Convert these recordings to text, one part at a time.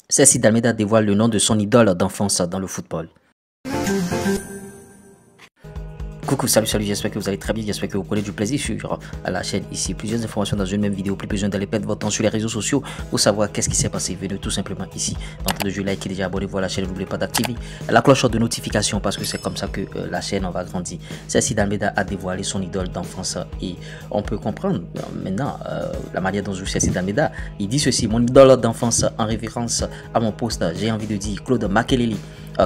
Ceci Dalmeida dévoile le nom de son idole d'enfance dans le football. Coucou, salut, j'espère que vous allez très bien, j'espère que vous prenez du plaisir sur la chaîne ici. Plusieurs informations dans une même vidéo, plus besoin d'aller perdre votre temps sur les réseaux sociaux pour savoir qu'est-ce qui s'est passé. Venez tout simplement ici, d'entrée de jeu, likez déjà, abonnez-vous à la chaîne, n'oubliez pas d'activer la cloche de notification parce que c'est comme ça que la chaîne va grandir. Ceci Dalmeida a dévoilé son idole d'enfance et on peut comprendre maintenant la manière dont joue Ceci Dalmeida. Il dit ceci: mon idole d'enfance en référence à mon poste, j'ai envie de dire Claude Makelele.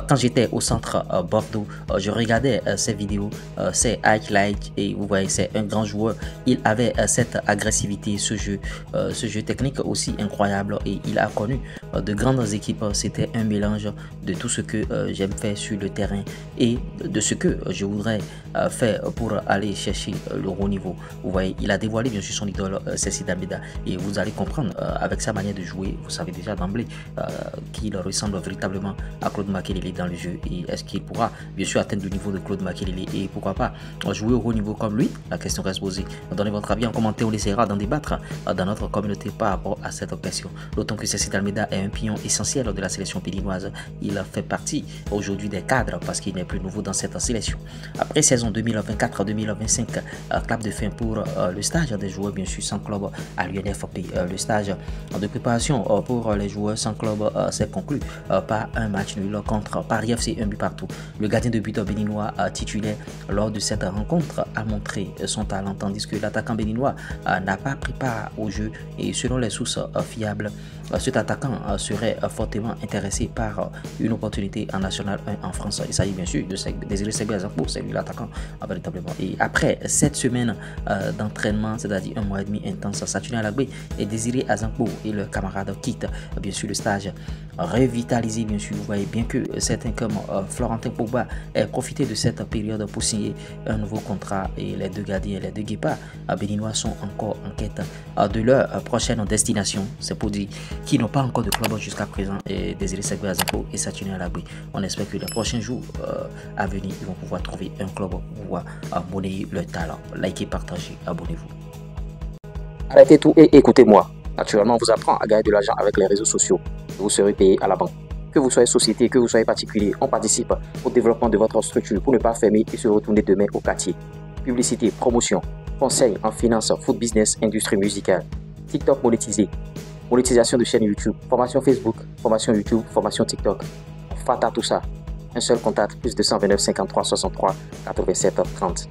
Quand j'étais au centre Bordeaux, je regardais ses vidéos, ses highlights et vous voyez, c'est un grand joueur. Il avait cette agressivité, ce jeu technique aussi incroyable et il a connu de grandes équipes. C'était un mélange de tout ce que j'aime faire sur le terrain et de ce que je voudrais faire pour aller chercher le haut niveau. Vous voyez, il a dévoilé bien sûr son idole, Ceci Dalmeida, et vous allez comprendre avec sa manière de jouer, vous savez déjà d'emblée qu'il ressemble véritablement à Claude Makelele dans le jeu. Et est-ce qu'il pourra bien sûr atteindre le niveau de Claude Makelele et pourquoi pas jouer au haut niveau comme lui? La question reste posée. Donnez votre avis en commentaire, on essaiera d'en débattre dans notre communauté par rapport à cette question. D'autant que Ceci Dalmeida est un pion essentiel de la sélection béninoise. Il fait partie aujourd'hui des cadres parce qu'il n'est plus nouveau dans cette sélection. Après saison 2024-2025, clap de fin pour le stage des joueurs bien sûr sans club à l'UNFP. Le stage de préparation pour les joueurs sans club s'est conclu par un match nul contre Paris FC, un but partout. Le gardien de but béninois titulaire lors de cette rencontre a montré son talent tandis que l'attaquant béninois n'a pas pris part au jeu et selon les sources fiables, cet attaquant serait fortement intéressé par une opportunité en National 1 en France. Il s'agit bien sûr de Désiré Segbe Azakpo, c'est lui l'attaquant véritablement. Et après 7 semaines d'entraînement, c'est-à-dire un mois et demi intense, Saturnin Alagbe et Désiré Azakpo et leurs camarades quittent bien sûr le stage revitalisé. Bien sûr, vous voyez bien que certains comme Florentin Pogba aient profité de cette période pour signer un nouveau contrat et les deux gardiens et les deux guépards béninois sont encore en quête de leur prochaine destination. C'est pour dire qu'ils n'ont pas encore de club jusqu'à présent, et Désiré Segbe Azakpo et Saturnin Alagbe. On espère que les prochains jours à venir, ils vont pouvoir trouver un club pour pouvoir monnayer leur talent. Likez, partagez, abonnez-vous. Arrêtez tout et écoutez-moi. Naturellement, on vous apprend à gagner de l'argent avec les réseaux sociaux. Vous serez payé à la banque. Que vous soyez société, que vous soyez particulier, on participe au développement de votre structure pour ne pas fermer et se retourner demain au quartier. Publicité, promotion, conseils en finance, food business, industrie musicale, TikTok monétisé, monétisation de chaîne YouTube, formation Facebook, formation YouTube, formation TikTok. Fata tout ça. Un seul contact, plus 229 53 63 87 30.